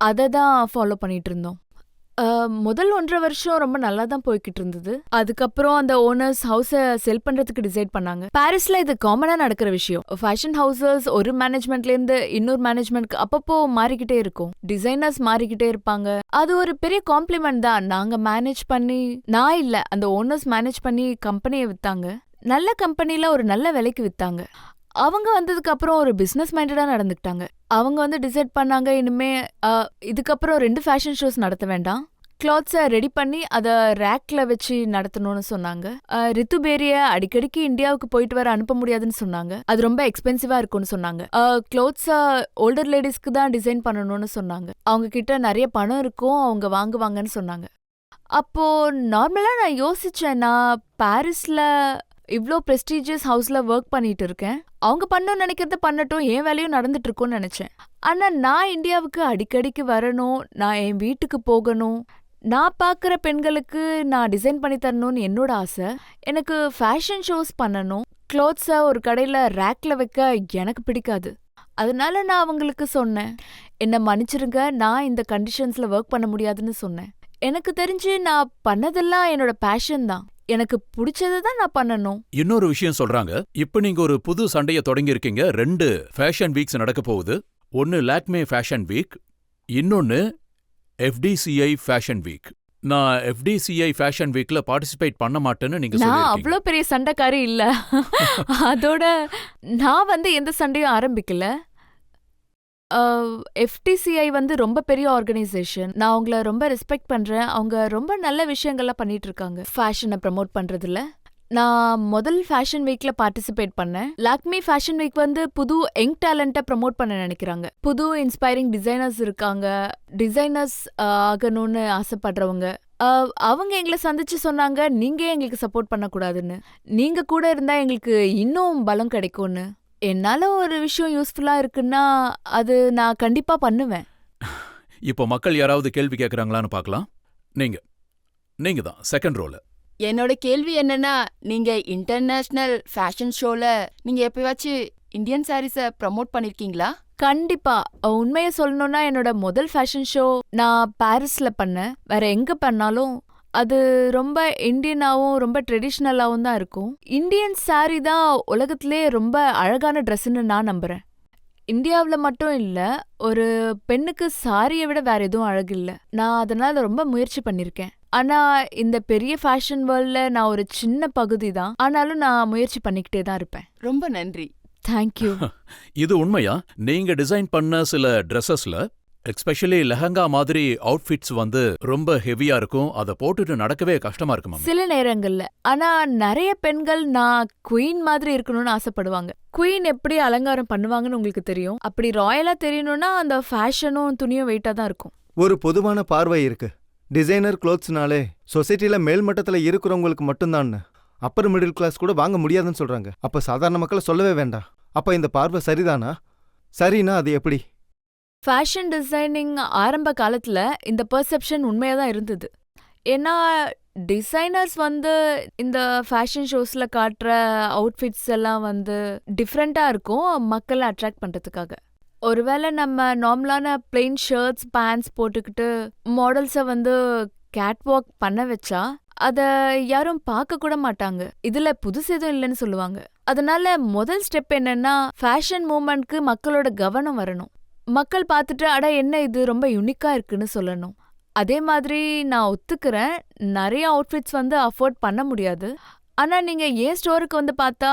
அதை தான் ஃபாலோ பண்ணிட்டு இருந்தோம். முதல் 1.5 வருஷம் ரொம்ப நல்லா தான் போய்கிட்டு இருந்தது. அதுக்கப்புறம் அந்த ஓனர்ஸ் ஹவுஸை செல் பண்றதுக்கு டிசைட் பண்ணாங்க. பாரிஸ்ல இது காமனா நடக்கிற விஷயம். ஃபேஷன் ஹவுசஸ் ஒரு மேனேஜ்மெண்ட்ல இருந்து இன்னொரு மேனேஜ்மெண்ட்க்கு அப்பப்போ மாறிக்கிட்டே இருக்கும். டிசைனர்ஸ் மாறிக்கிட்டே இருப்பாங்க. அது ஒரு பெரிய காம்ப்ளிமெண்ட் தான். நாங்க மேனேஜ் பண்ணி, நான் இல்ல, அந்த ஓனர்ஸ் மேனேஜ் பண்ணி கம்பெனியை வித்தாங்க. நல்ல கம்பெனில ஒரு நல்ல விலைக்கு வித்தாங்க. அவங்க வந்ததுக்கு அப்புறம் ஒரு பிசினஸ் மைண்டடா நடந்துக்கிட்டாங்க. அவங்க வந்து டிசைட் பண்ணாங்க, இனிமே இதுக்கப்புறம் 2 ஃபேஷன் ஷோஸ் நடத்த வேண்டாம், கிளாத்ஸை ரெடி பண்ணி அதை ரேக்ல வச்சு நடத்தணும்னு சொன்னாங்க. ரித்து பேரிய அடிக்கடிக்கு இந்தியாவுக்கு போயிட்டு வர அனுப்ப முடியாதுன்னு சொன்னாங்க. அது ரொம்ப எக்ஸ்பென்சிவா இருக்கும்னு சொன்னாங்க. கிளாத்ஸை ஓல்டர் லேடிஸ்க்கு தான் டிசைன் பண்ணணும்னு சொன்னாங்க. அவங்க கிட்ட நிறைய பணம் இருக்கும், அவங்க வாங்குவாங்கன்னு சொன்னாங்க. அப்போ நார்மலா நான் யோசிச்சேன், நான் பாரிஸ்ல இவ்ளோ ப்ரெஸ்டீஜியஸ் ஹவுஸ்ல ஒர்க் பண்ணிட்டு இருக்கேன், அவங்க பண்ணணும்னு நினைக்கிறத பண்ணட்டும், என் வேலையும் நடந்துட்டு இருக்கும்னு நினைச்சேன். ஆனா நான் இந்தியாவுக்கு அடிக்கடிக்கு வரணும், நான் என் வீட்டுக்கு போகணும், நான் பார்க்குற பெண்களுக்கு நான் டிசைன் பண்ணி தரணும்னு என்னோட ஆசை. எனக்கு ஃபேஷன் ஷோஸ் பண்ணணும், க்ளோத்ஸை ஒரு கடையில் ரேக்ல வைக்க எனக்கு பிடிக்காது. அதனால நான் அவங்களுக்கு சொன்னேன், என்னை மன்னிச்சிருங்க, நான் இந்த கண்டிஷன்ஸ்ல ஒர்க் பண்ண முடியாதுன்னு சொன்னேன். எனக்கு தெரிஞ்சு நான் பண்ணதெல்லாம் என்னோட பேஷன் தான். எனக்கு பிடிச்சதை தான் நான் பண்ணணும். இன்னொரு விஷயம் சொல்றாங்க, இப்ப நீங்க ஒரு புது சண்டையை தொடங்கி இருக்கீங்க. 2 ஃபேஷன் வீக்ஸ் நடக்க போகுது. ஒன்னு லாக்மே ஃபேஷன் வீக், இன்னொன்னு FDCI ஃபேஷன் வீக். நான் FDCI ஃபேஷன் வீக்ல பார்ட்டிசிபேட் பண்ண மாட்டேன்னு நீங்க நான் சொல்லிருக்கீங்க. அவ்வளோ பெரிய சண்டைக்காரி இல்ல. அதோட நான் வந்து எந்த சண்டையும் ஆரம்பிக்கல. FDCI வந்து ரொம்ப பெரிய ஆர்கனைசேஷன். நான் அவங்கள ரொம்ப ரெஸ்பெக்ட் பண்றேன். அவங்க ரொம்ப நல்ல விஷயங்கள்லாம் பண்ணிட்டு இருக்காங்க ஃபேஷனை ப்ரமோட் பண்றதுல. நான் முதல் ஃபேஷன் வீக்ல பார்ட்டிசிபேட் பண்ணேன். லாக்மி ஃபேஷன் வீக் வந்து புது யங் டேலண்ட்டை ப்ரமோட் பண்ண நினைக்கிறாங்க. புது இன்ஸ்பைரிங் டிசைனர்ஸ் இருக்காங்க, டிசைனர்ஸ் ஆகணும்னு ஆசைப்படுறவங்க. அவங்க எங்களை சந்திச்சு சொன்னாங்க, நீங்க எங்களுக்கு சப்போர்ட் பண்ணக்கூடாதுன்னு, நீங்க கூட இருந்தா எங்களுக்கு இன்னும் பலம் கிடைக்கும்னு. என்னால ஒரு விஷயம் யூஸ்ஃபுல்லா இருக்குன்னா அது நான் கண்டிப்பா பண்ணுவேன். இப்போ மக்கள் யாராவது கேள்வி கேட்கறாங்களான்னு பார்க்கலாம். நீங்க தான் செகண்ட் ரோல. என்னோட கேள்வி என்னன்னா, நீங்க இன்டர்நேஷனல் ஃபேஷன் ஷோல நீங்க எப்பயாச்சும் இந்தியன் சாரீஸை ப்ரமோட் பண்ணிருக்கீங்களா? கண்டிப்பா. உண்மையை சொல்லணும்னா என்னோட முதல் ஃபேஷன் ஷோ நான் பாரிஸ்ல பண்ணேன். வேற எங்க பண்ணாலும் அது ரொம்ப இந்தியனாவும் ரொம்ப ட்ரெடிஷ்னலாவும் தான் இருக்கும். இந்தியன் சாரி தான் உலகத்திலே ரொம்ப அழகான ட்ரெஸ்ன்னு நான் நம்புறேன். இந்தியாவில் மட்டும் இல்ல, ஒரு பெண்ணுக்கு சாரியை விட வேற எதுவும் அழகு இல்ல. நான் அதனால ரொம்ப முயற்சி பண்ணிருக்கேன். ஆனா இந்த பெரிய ஃபேஷன் வேர்ல்ட்ல நான் ஒரு சின்ன பகுதி தான். ஆனாலும் நான் முயற்சி பண்ணிக்கிட்டே தான் இருப்பேன். ரொம்ப நன்றி. தேங்க்யூ. இது உண்மையா? நீங்க டிசைன் பண்ண சில ட்ரெஸ்ஸஸ்ல எஸ்பெஷலி லெஹங்கா மாதிரி அவுட்ஃபிட்ஸ் வந்து ரொம்ப ஹெவியா இருக்கும். அதை போட்டுட்டு நடக்கவே கஷ்டமா இருக்கு மாமி. சில நேரங்கள்ல. ஆனா நிறைய பெண்கள் நான் குயின் மாதிரி இருக்கணும்னு ஆசைப்படுவாங்க. குயின் எப்படி அலங்காரம் பண்ணுவாங்கன்னு உங்களுக்கு தெரியும். அப்படி ராயலா தெரியணும்னா அந்த ஃபேஷனும் துணியும் வெயிட்டா தான் இருக்கும். ஒரு பொதுவான பார்வை இருக்கு. டிசைனர் க்ளோத்ஸ்னாலே சொசைட்டில மேல்மட்டத்துல இருக்கிறவங்களுக்கு மட்டும்தான். அப்பர் மிடில் கிளாஸ் கூட வாங்க முடியாதுன்னு சொல்றாங்க. அப்ப சாதாரண மக்களை சொல்லவே வேண்டாம். அப்ப இந்த பார்வை சரிதானா? சரினா அது எப்படி? ஃபேஷன் டிசைனிங் ஆரம்ப காலத்துல இந்த பெர்செப்ஷன் உண்மையா தான் இருந்தது. ஏன்னா டிசைனர்ஸ் வந்து இந்த ஃபேஷன் ஷோஸ்ல காட்டுற அவுட்ஃபிட்ஸ் எல்லாம் வந்து டிஃப்ரெண்டா இருக்கும் மக்களை அட்ராக்ட் பண்றதுக்காக. ஒருவேளை நம்ம நார்மலான பிளெயின் ஷர்ட்ஸ் பேண்ட்ஸ் போட்டுக்கிட்டு மாடல்ஸை வந்து கேட் வாக் பண்ண வச்சா அத யாரும் பார்க்க கூட மாட்டாங்க. இதுல புதுசு எதுவும் இல்லைன்னு சொல்லுவாங்க. அதனால முதல் ஸ்டெப் என்னன்னா ஃபேஷன் மூவ்மெண்ட்க்கு மக்களோட கவனம் வரணும். மக்கள் பார்த்துட்டு அட என்ன இது ரொம்ப யூனிக்கா இருக்குன்னு சொல்லணும். அதே மாதிரி நான் ஒத்துக்கிறேன், நிறைய அவுட்ஃபிட்ஸ் வந்து அஃபோர்ட் பண்ண முடியாது. ஆனா நீங்க ஏன் ஸ்டோருக்கு வந்து பார்த்தா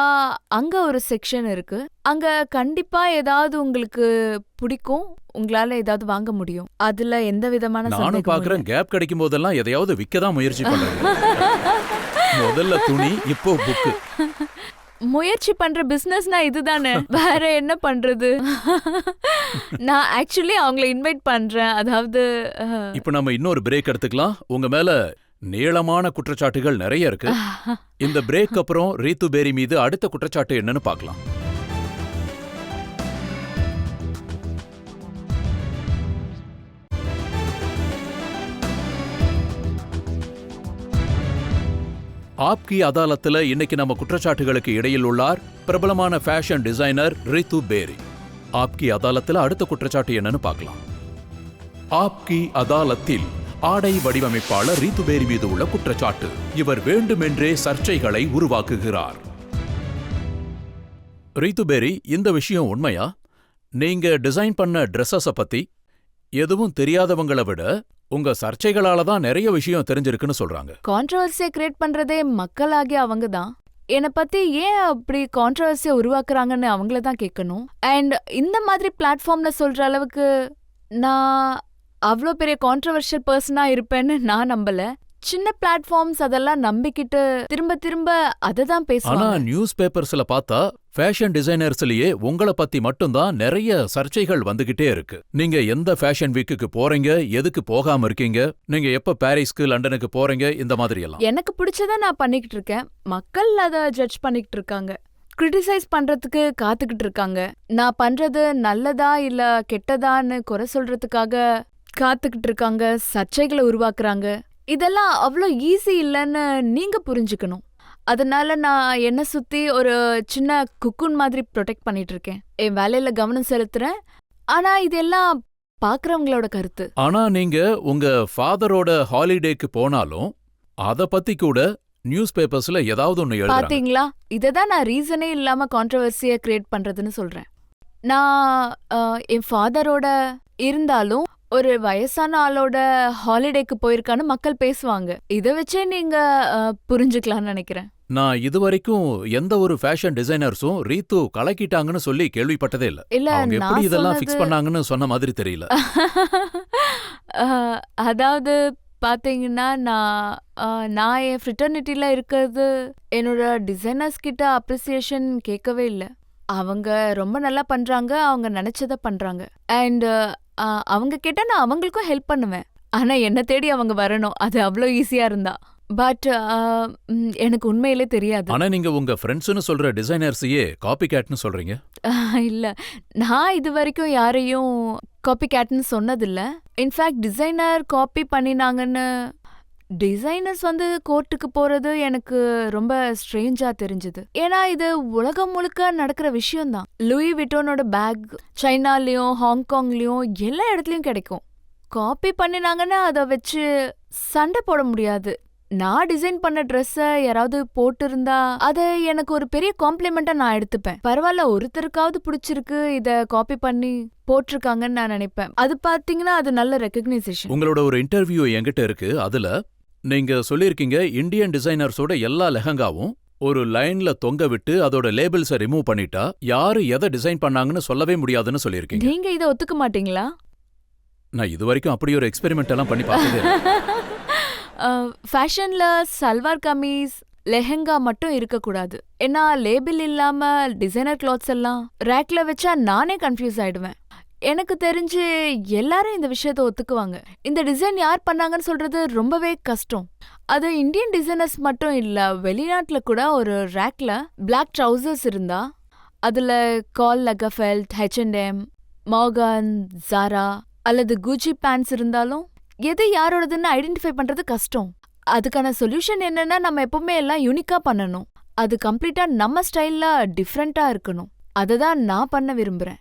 அங்க ஒரு செக்ஷன் இருக்கு. அங்க கண்டிப்பா ஏதாவது உங்களுக்கு பிடிக்கும், உங்களால ஏதாவது வாங்க முடியும். அதுல எந்த விதமான நானும் சந்தேகமும் பாக்குறேன், இல்ல. கேப் கிடைக்கும் போதெல்லாம் எதையாவது விற்க தான் முயற்சி பண்றேன். முதல்ல துணி, இப்போ புக்கு. முயற்சி பண்ற பிசினஸ்னா இதுதானே, வேற என்ன பண்றது? நான் ஆக்சுவலி அவங்கள இன்வைட் பண்றேன். அதாவது இப்போ நம்ம இன்னொரு பிரேக் எடுத்துக்கலாம். உங்க மேல நீளமான குற்றச்சாட்டுகள் நிறைய இருக்கு. இந்த பிரேக் அப்புறம் ரீத்து பேரி மீது அடுத்த குற்றச்சாட்டு என்னன்னு பார்க்கலாம். ஆப்கி அதாலத்துல இன்னைக்கு நம்ம குற்றச்சாட்டுகளுக்கு இடையில் உள்ளார் பிரபலமான ஃபேஷன் டிசைனர் ரித்து பேரி. ஆப்கி அதாலத்துல அடுத்த குற்றச்சாட்டு என்னன்னு பார்க்கலாம். ஆப்கி அதாலத்தில் ஆடை வடிவமைப்பாளர் ரித்து பேரி மீது உள்ள குற்றச்சாட்டு. இவர் வேண்டுமென்றே சர்ச்சைகளை உருவாக்குகிறார். ரித்து பேரி, இந்த விஷயம் உண்மையா? நீங்க டிசைன் பண்ண ட்ரெஸ்ஸஸ பத்தி எதுவும் தெரியாதவங்கள விட உங்க சர்ச்சைகளால தான் நிறைய விஷயம் தெரிஞ்சிருக்குன்னு சொல்றாங்க. கான்ட்ரவர்சியை கிரியேட் பண்றதே மக்களாகி அவங்க தான். என்னை பத்தி ஏன் அப்படி கான்ட்ரவர்சியை உருவாக்குறாங்கன்னு அவங்கள தான் கேட்கணும். அண்ட் இந்த மாதிரி பிளாட்ஃபார்ம்ல சொல்ற அளவுக்கு நான் அவ்வளோ பெரிய கான்ட்ரவர்ஷியல் பர்சனா இருப்பேன்னு நான் நம்பல. சின்ன பிளாட்ஃபார்ம்ஸ் அதெல்லாம் நம்பிக்கிட்டு திரும்ப திரும்ப அதை தான் ஆனா பேசுவாங்க. நியூஸ் பேப்பர்ஸ்ல பார்த்தா ஃபேஷன் டிசைனர்ஸ்லயே உங்கள பத்தி மட்டும்தான் நிறைய சர்ச்சைகள் வந்துகிட்டே இருக்கு. நீங்க எந்த ஃபேஷன் வீக்குக்கு போறீங்க, எதுக்கு போகாம இருக்கீங்க, நீங்க எப்ப பாரிஸ்க்கு லண்டனுக்கு போறீங்க, இந்த மாதிரி எல்லாம். எனக்கு பிடிச்சத நான் பண்ணிக்கிட்டு இருக்கேன். மக்கள் அதை ஜட்ஜ் பண்ணிக்கிட்டு இருக்காங்க, கிரிட்டிசைஸ் பண்றதுக்கு காத்துக்கிட்டு இருக்காங்க. நான் பண்றது நல்லதா இல்ல கெட்டதான்னு குறை சொல்றதுக்காக காத்துக்கிட்டு இருக்காங்க, சர்ச்சைகளை உருவாக்குறாங்க. இதெல்லாம் அவ்வளோ ஈஸி இல்லைன்னு நீங்க புரிஞ்சுக்கணும். அதனால நான் என்ன சுத்தி ஒரு சின்ன குக்குன் மாதிரி ப்ரொடெக்ட் பண்ணிட்டு இருக்கேன். என் வேலையில கவனம் செலுத்துறேன். ஆனா இதெல்லாம் பாக்குறவங்களோட கருத்து. ஆனா நீங்க உங்க ஃபாதரோட ஹாலிடேக்கு போனாலும் அத பத்தி கூட நியூஸ் பேப்பர்ஸ்ல ஏதாவது ஒன்னு எழுதுறாங்க. பாத்தீங்களா, இததான் நான் ரீசனே இல்லாம கான்ட்ரவர்சியை கிரியேட் பண்றதுன்னு சொல்றேன். நான் என் ஃபாதரோட இருந்தாலும் ஒரு வயசான ஆளோட ஹாலிடேக்கு போயிருக்கான்னு மக்கள் பேசுவாங்க. இதை வச்சே நீங்க புரிஞ்சுக்கலாம்னு நினைக்கிறேன். நான் இதுவரைக்கும் எந்த ஒரு ஃபேஷன் டிசைனர்ஸும் ரீத்து கலக்கிட்டாங்கன்னு சொல்லி கேள்விப்பட்டதே இல்ல. இல்ல, அவங்க எப்படி நான் இதெல்லாம் சொன்னது ஃபிக்ஸ் பண்ணாங்கன்னு சொன்ன மாதிரி தெரியல. அதாவது பாத்தீங்கன்னா நான் என் ஃப்ரிட்டர்னிட்டில இருக்கிறது என்னோட டிசைனர்ஸ் கிட்ட அப்ரிசியேஷன் கேட்கவே இல்லை. அவங்க ரொம்ப நல்லா பண்றாங்க, அவங்க நினைச்சத பண்றாங்க. அண்ட் அவங்க கிட்ட நான் அவங்களுக்கும் ஹெல்ப் பண்ணுவேன். ஆனா என்ன தேடி அவங்க வரணும், அது அவ்வளோ ஈஸியா இருந்தா. பட் எனக்கு உண்மையிலே தெரியாது. ஆனா நீங்க உங்க ஃப்ரெண்ட்ஸ்னு சொல்ற டிசைனர்ஸையே காப்பி கேட்னு சொல்றீங்க. இல்ல, நான் இது வரைக்கும் யாரையும் காப்பி கேட்னு சொன்னதில்ல. இன்ஃபேக்ட் டிசைனர் காப்பி பண்ணினாங்கன்னு டிசைனர்ஸ் வந்து கோர்ட்டுக்கு போறது எனக்கு ரொம்ப ஸ்ட்ரேஞ்சா தெரிஞ்சது. ஏன்னா இது உலகம் முழுக்க நடக்கிற விஷயம்தான். லூயி விட்டோனோட பேக் சைனாலயும் ஹாங்காங்லயும் எல்லா இடத்துலயும் கிடைக்கும். காப்பி பண்ணினாங்கன்னு அதை வச்சு சண்டை போட முடியாது. நான் டிசைன் பண்ண ட்ரெஸ்ஸை யாராவது போட்டிருந்தா அதை எனக்கு ஒரு பெரிய காம்ப்ளிமெண்டா நான் எடுத்துப்பேன். பரவாயில்ல, ஒருத்தருக்காவது பிடிச்சிருக்கு, இத காப்பி பண்ணி போட்டிருக்காங்கன்னு நான் நினைப்பேன். அது பாத்தீங்கன்னா அது நல்ல ரெகக்னைசேஷன். உங்களோட ஒரு இன்டர்வியூ என்கிட்ட இருக்கு. அதுல நீங்க சொல்லியிருக்கீங்க இந்தியன் டிசைனர்ஸோட எல்லா லெஹங்காவும் ஒரு லைன்ல தொங்க விட்டு அதோட லேபிள்ஸை ரிமூவ் பண்ணிட்டா யாரு எதை டிசைன் பண்ணாங்கன்னு சொல்லவே முடியாதுன்னு சொல்லியிருக்கீங்க. நீங்க இதை ஒத்துக்க மாட்டீங்களா? நான் இது வரைக்கும் அப்படி ஒரு எக்ஸ்பெரிமெண்ட் எல்லாம் பண்ணி பார்த்ததே இல்ல. ஃபேஷன்ல சல்வார் கமீஸ் லெஹெங்கா மட்டும் இருக்கக்கூடாது. ஏன்னா லேபிள் இல்லாம டிசைனர் கிளாத்ஸ் எல்லாம் ரேக்ல வச்சா நானே கன்ஃபியூஸ் ஆயிடுவேன். எனக்கு தெரிஞ்சு எல்லாரும் இந்த விஷயத்த ஒத்துக்குவாங்க. இந்த டிசைன் யார் பண்ணாங்கன்னு சொல்றது ரொம்பவே கஷ்டம். அது இந்தியன் டிசைனர்ஸ் மட்டும் இல்ல, வெளிநாட்டுல கூட ஒரு ரேக்ல பிளாக் ட்ரவுசர்ஸ் இருந்தா அதுல கால் லகஃபெல்ட், H&M, மார்கன், ஜாரா அல்லது குச்சி பேண்ட்ஸ் இருந்தாலும் எது யாரோடதுன்னு ஐடென்டிஃபை பண்றது கஷ்டம். அதுக்கான சொல்யூஷன் என்னன்னா, நம்ம எப்பவுமே எல்லாம் யூனிக்கா பண்ணணும். அது கம்ப்ளீட்டா நம்ம ஸ்டைல்ல டிஃப்ரெண்டா இருக்கணும். அததான் நான் பண்ண விரும்புறேன்.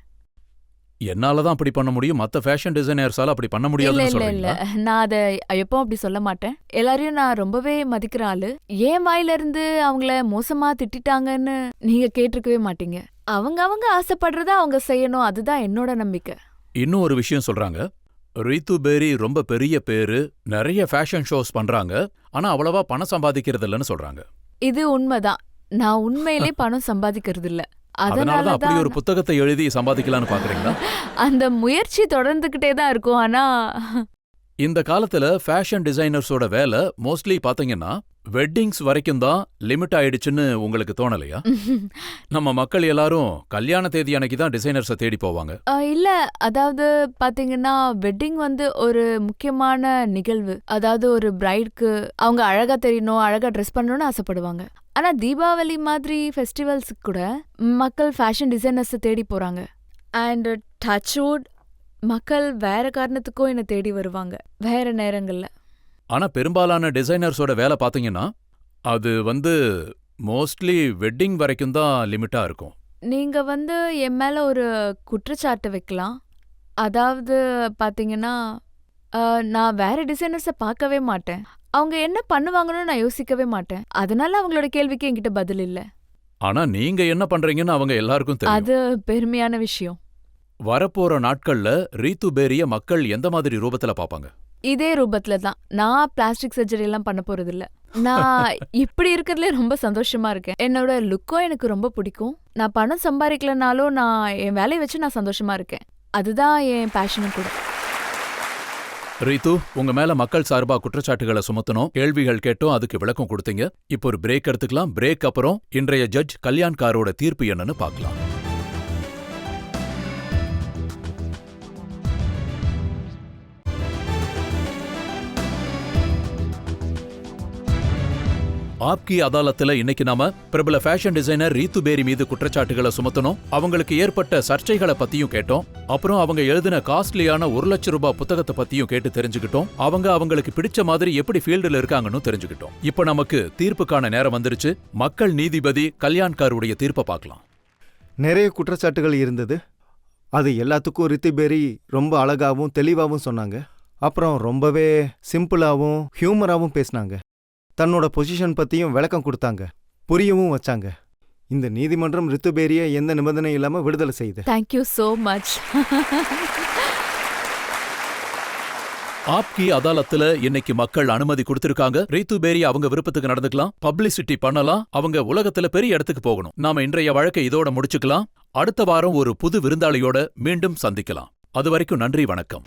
என்னாலதான் அப்படி பண்ண முடியும், மத்த ஃபேஷன் டிசைனர்ஸால அப்படி பண்ண இல்ல முடியாதுன்னு இல்ல இல்ல, சொல்றீங்களா? நான் அத எப்பவும் அப்படி சொல்ல மாட்டேன். எல்லாரையும் நான் ரொம்பவே மதிக்கிற ஆளு. ஏன் வாயில இருந்து அவங்கள மோசமா திட்டிட்டாங்கன்னு நீங்க கேட்டிருக்கவே மாட்டீங்க. அவங்க அவங்க ஆசைப்படுறத அவங்க செய்யணும், அதுதான் என்னோட நம்பிக்கை. இன்னும் ஒரு விஷயம் சொல்றாங்க. ரீத்து பேரி ரொம்ப பெரிய பேரு, நிறைய ஃபேஷன் ஷோஸ் பண்றாங்க, ஆனா அவ்வளவா பணம் சம்பாதிக்கிறது இல்லைன்னு சொல்றாங்க. இது உண்மைதான். நான் உண்மையிலே பணம் சம்பாதிக்கிறது இல்ல. அதனாலதான் அப்படி ஒரு அதனாலதான் புத்தகத்தை எழுதி சம்பாதிக்கலாம்னு பாக்குறீங்களா? அந்த முயற்சி தொடர்ந்துகிட்டே தான் இருக்கும். ஆனா இந்த காலத்துல ஃபேஷன் டிசைனர்ஸோட வேலை மோஸ்ட்லி பாத்தீங்கன்னா வெட்டிங்ஸ் வரைக்கும் தான் லிமிட் ஆயிடுச்சுன்னு உங்களுக்கு தோணலையா? நம்ம மக்கள் எல்லாரும் கல்யாண தேதி அன்னைக்கு தான் டிசைனர்ஸை தேடி போவாங்க. இல்ல, அதாவது பாத்தீங்கன்னா வெட்டிங் வந்து ஒரு முக்கியமான நிகழ்வு. அதாவது ஒரு பிரைட்க்கு அவங்க அழகா தெரியணும், அழகா ட்ரெஸ் பண்ணணும்னு ஆசைப்படுவாங்க. ஆனா தீபாவளி மாதிரி ஃபெஸ்டிவல்ஸுக்கு கூட மக்கள் ஃபேஷன் டிசைனர்ஸை தேடி போறாங்க. அண்ட் டச்வுட் மக்கள் வேற காரணத்துக்கும் என்னை தேடி வருவாங்க வேற நேரங்கள்ல. ஆனா பெரும்பாலான டிசைனர்ஸோட வேலை பாத்தீங்கன்னா அது வந்து மோஸ்ட்லி வெட்டிங் வரைக்கும் தான் லிமிட்டா இருக்கும். நீங்க வந்து என் மேல ஒரு குற்றச்சாட்டு வைக்கலாம். அதாவது பாத்தீங்கன்னா நான் வேற டிசைனர்ஸை பார்க்கவே மாட்டேன். அவங்க என்ன பண்ணுவாங்கன்னு நான் யோசிக்கவே மாட்டேன். அதனால அவங்களோட கேள்விக்கு என்கிட்ட பதில் இல்ல. ஆனா நீங்க என்ன பண்றீங்கன்னு அவங்க எல்லாருக்கும் தெரியும். அது பெருமையான விஷயம். வரப்போற நாட்கள்ல ரீத்து பேரிய மக்கள் எந்த மாதிரி ரூபத்துல பாப்பாங்க? இதே ரூபத்துல தான். நான் பிளாஸ்டிக் சர்ஜரி எல்லாம் பண்ண போறது இல்ல. நான் இப்படி இருக்கிறதுலே ரொம்ப சந்தோஷமா இருக்கேன். என்னோட லுக்கும் எனக்கு ரொம்ப பிடிக்கும். நான் பணம் சம்பாதிக்கலனாலும் நான் என் வேலையை வச்சு நான் சந்தோஷமா இருக்கேன். அதுதான் என் பேஷனும் கூட. ரீத்து, உங்க மேல மக்கள் சார்பா குற்றச்சாட்டுகளை சுமத்தணும், கேள்விகள் கேட்டோம், அதுக்கு விளக்கம் கொடுத்தீங்க. இப்போ ஒரு பிரேக் எடுத்துக்கலாம். பிரேக் அப்புறம் இன்றைய ஜட்ஜ் கல்யாண்காரோட தீர்ப்பு என்னன்னு பார்க்கலாம். ஆப்கி அதாலத்துல இன்னைக்கு நாம பிரபல ஃபேஷன் டிசைனர் ரீத்து பேரி மீது குற்றச்சாட்டுகளை சுமத்தணும், அவங்களுக்கு ஏற்பட்ட சர்ச்சைகளை பத்தியும் கேட்டோம். அப்புறம் அவங்க எழுதின காஸ்ட்லியான 1 லட்சம் ரூபாய் புத்தகத்தை பத்தியும் கேட்டு தெரிஞ்சுக்கிட்டோம். அவங்களுக்கு பிடிச்ச மாதிரி எப்படி ஃபீல்டுல இருக்காங்கன்னு தெரிஞ்சுக்கிட்டோம். இப்ப நமக்கு தீர்ப்புக்கான நேரம் வந்துருச்சு. மக்கள் நீதிபதி கல்யாண்காருடைய தீர்ப்பை பார்க்கலாம். நிறைய குற்றச்சாட்டுகள் இருந்தது. அது எல்லாத்துக்கும் ரித்தி பேரி ரொம்ப அழகாவும் தெளிவாகவும் சொன்னாங்க. அப்புறம் ரொம்பவே சிம்பிளாகவும் ஹியூமராகவும் பேசினாங்க. தன்னோட பொசிஷன் பத்தியும் விளக்கம் கொடுத்தாங்க, புரியவும் வச்சாங்க. இந்த நீதிமன்றம் ரித்து பேரிய எந்த நிபந்தனை இல்லாம விடுதலை செய்யுது. Thank you so much. ஆப்கி அதாலத்துல இன்னைக்கு மக்கள் அனுமதி கொடுத்திருக்காங்க. ரீத்து பேரி அவங்க விருப்பத்துக்கு நடந்துக்கலாம், பப்ளிசிட்டி பண்ணலாம், அவங்க உலகத்துல பெரிய இடத்துக்கு போகணும். நாம இன்றைய வழக்கை இதோட முடிச்சுக்கலாம். அடுத்த வாரம் ஒரு புது விருந்தாளியோட மீண்டும் சந்திக்கலாம். அது வரைக்கும் நன்றி, வணக்கம்.